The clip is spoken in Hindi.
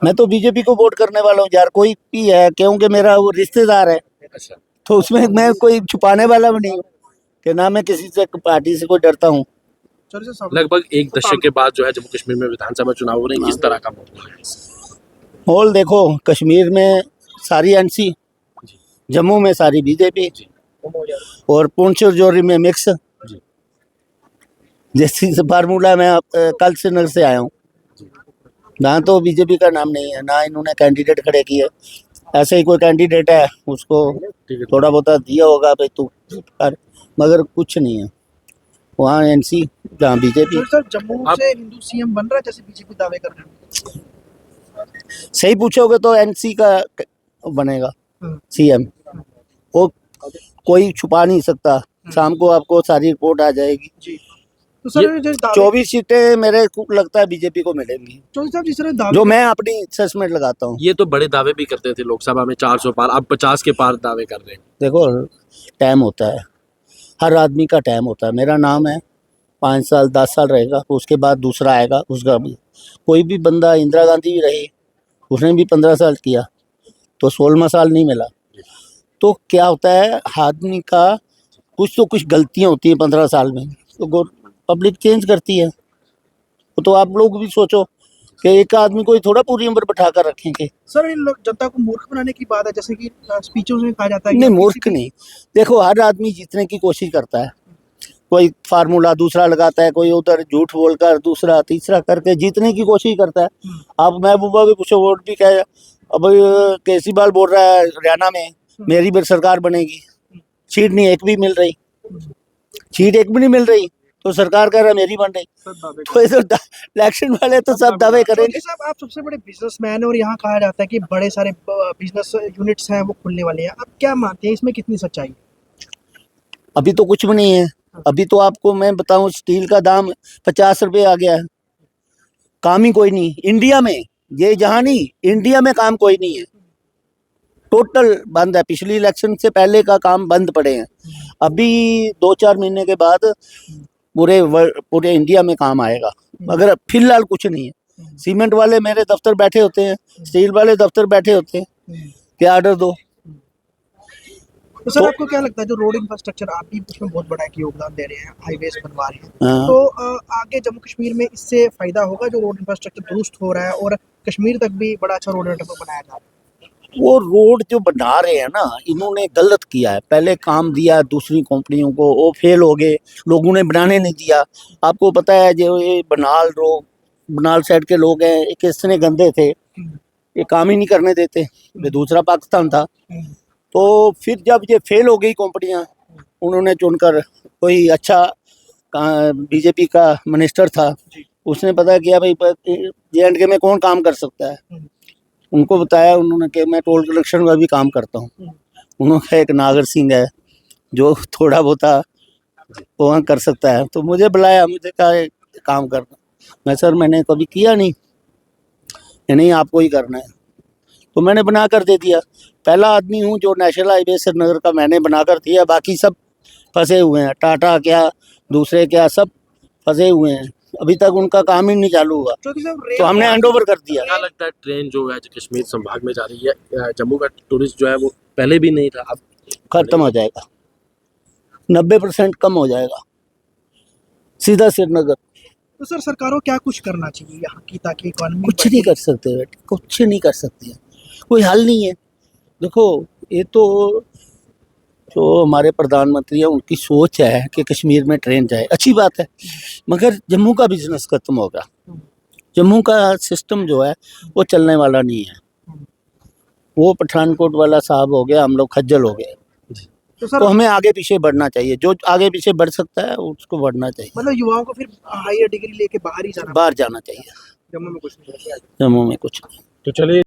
मैं तो बीजेपी को वोट करने वाला हूँ यार, कोई भी है, क्योंकि मेरा वो रिश्तेदार है। अच्छा। तो उसमें मैं कोई छुपाने वाला भी नहीं हूँ कि ना मैं किसी से पार्टी से कोई डरता हूँ। लगभग एक दशक के बाद जो है जम्मू कश्मीर में विधानसभा चुनाव हो रहे हैं, किस तरह का माहौल है? माहौल देखो, कश्मीर में सारी एनसी, जी जम्मू में सारी बीजेपी जी और पुंछ और जोरी में मिक्स। जी जैसी फार्मूला मैं कल से नल से आया हूँ। जी। ना तो बीजेपी का नाम नहीं है, ना इन्होंने कैंडिडेट खड़े किए। ऐसे ही कोई कैंडिडेट है उसको ठीक है। थोड़ा बहुत दिया होगा भाई तू कर, मगर कुछ नहीं है वहाँ। एनसी जहाँ बीजेपी। सर जम्मू से हिंदू सीएम बन रहा है जैसे बीजेपी दावे कर रहे हैं। सही पूछोगे तो एनसी का बनेगा सीएम। वो कोई छुपा नहीं सकता। शाम को आपको सारी रिपोर्ट आ जाएगी। जी तो सर जो दावे 24 सीटें मेरे को लगता है बीजेपी को मिलेंगी, चौधरी साहब जिस तरह दावे जो मैं अपनी असेसमेंट लगाता हूँ। ये तो बड़े दावे भी करते थे लोकसभा में 400 पार, अब 50 के पार दावे कर रहे हैं। देखो, टाइम होता है, हर आदमी का टाइम होता है। मेरा नाम है, 5 साल 10 साल रहेगा, उसके बाद दूसरा आएगा, उसका भी। कोई भी बंदा, इंदिरा गांधी भी रही, उसने भी 15 साल किया तो 16वां साल नहीं मिला। तो क्या होता है, आदमी का कुछ तो कुछ गलतियां होती हैं 15 साल में, तो पब्लिक चेंज करती है। तो आप लोग भी सोचो कि एक आदमी को ही थोड़ा पूरी उम्र बैठा कर रखेंगे। सर इन लोग जनता को मूर्ख बनाने की बात है, जैसे कि स्पीचों में कहा जाता है नहीं, मूर्ख नहीं। देखो, हर आदमी जीतने की कोशिश करता है। कोई फार्मूला दूसरा लगाता है, कोई उधर झूठ बोलकर दूसरा तीसरा करके जीतने की कोशिश करता है। आप महबूबा भी पूछो, वोट भी क्या है। अब केजरीवाल बोल रहा है हरियाणा में मेरी भी सरकार बनेगी, सीट नहीं एक भी मिल रही, सीट एक भी नहीं मिल रही, तो सरकार कह रहा है मेरी बन रही। तो इलेक्शन वाले तो सब दावे करेंगे। साहब आप सबसे बड़े बिजनेसमैन हैं और यहाँ कहा जाता है कि बड़े सारे बिजनेस यूनिट्स हैं वो खुलने वाले हैं, आप क्या मानते हैं इसमें कितनी सच्चाई है? अभी तो कुछ भी नहीं है। अभी तो आपको मैं बताऊं, स्टील का दाम 50 रुपये आ गया है। काम ही कोई नहीं इंडिया में, ये जहाँ नहीं, इंडिया में काम कोई नहीं है, टोटल बंद है। पिछली इलेक्शन से पहले का काम बंद पड़े हैं। अभी 2-4 महीने के बाद पूरे इंडिया में काम आएगा, मगर फिलहाल कुछ नहीं है। सीमेंट वाले मेरे दफ्तर बैठे होते हैं, स्टील वाले दफ्तर बैठे होते हैं कि ऑर्डर दो। तो सर आपको क्या लगता है जो रोड इंफ्रास्ट्रक्चर आप भी उसमें बहुत बड़ा एक योगदान दे रहे हैं, हाईवेज बनवा रहे हैं, हाँ। तो आगे जम्मू कश्मीर में इससे फायदा होगा जो रोड इंफ्रास्ट्रक्चर दुरुस्त हो रहा है और कश्मीर तक भी बड़ा अच्छा रोड नेटवर्क बनाया जा रहा है? वो रोड जो बना रहे हैं ना, इन्होंने गलत किया है। पहले काम दिया दूसरी कंपनियों को, वो फेल हो गए, लोगों ने बनाने नहीं दिया। आपको पता है जो ये बनाल साइड के लोग हैं, ये कितने गंदे थे, ये काम ही नहीं करने देते। ये दूसरा पाकिस्तान था। तो फिर जब ये फेल हो गई कंपनियां, उन्होंने चुनकर कोई अच्छा बीजेपी का मिनिस्टर था, उसने पता किया भाई J&K में कौन काम कर सकता है। उनको बताया उन्होंने कि मैं टोल कलेक्शन का भी काम करता हूँ। उन्होंने एक नागर सिंह है जो थोड़ा बहुत वहाँ कर सकता है, तो मुझे बुलाया, मुझे कहा काम करना। मैं सर मैंने कभी किया नहीं, नहीं आपको ही करना है, तो मैंने बना कर दे दिया। पहला आदमी हूँ जो नेशनल हाईवे श्रीनगर का मैंने बना कर दिया, बाकी सब फंसे हुए हैं। टाटा क्या, दूसरे क्या, सब फंसे हुए हैं, अभी तक उनका काम ही नहीं चालू हुआ, तो हमने हैंड ओवर कर दिया। क्या लगता है ट्रेन जो है कश्मीर संभाग में जा रही है, जम्मू का टूरिस्ट जो है वो पहले भी नहीं था, अब खत्म हो जाएगा, 90% कम हो जाएगा, सीधा श्रीनगर। तो सर सरकारों क्या कुछ करना चाहिए यहाँ की ताकि इकोनॉमी कुछ नहीं कर सकते बेटे, कुछ नहीं कर सकते, कोई हल नहीं है। देखो, ये तो जो हमारे प्रधानमंत्री है उनकी सोच है कि कश्मीर में ट्रेन जाए, अच्छी बात है, मगर जम्मू का बिजनेस खत्म होगा। जम्मू का सिस्टम जो है वो चलने वाला नहीं है। वो पठानकोट वाला साहब हो गया, हम लोग खज्जल हो गए। तो हमें आगे पीछे बढ़ना चाहिए, जो आगे पीछे बढ़ सकता है उसको बढ़ना चाहिए। मतलब युवाओं को फिर हायर डिग्री लेके बाहर ही बाहर जाना चाहिए। जम्मू में कुछ नहीं। जम्मू में कुछ नहीं। तो चलिए।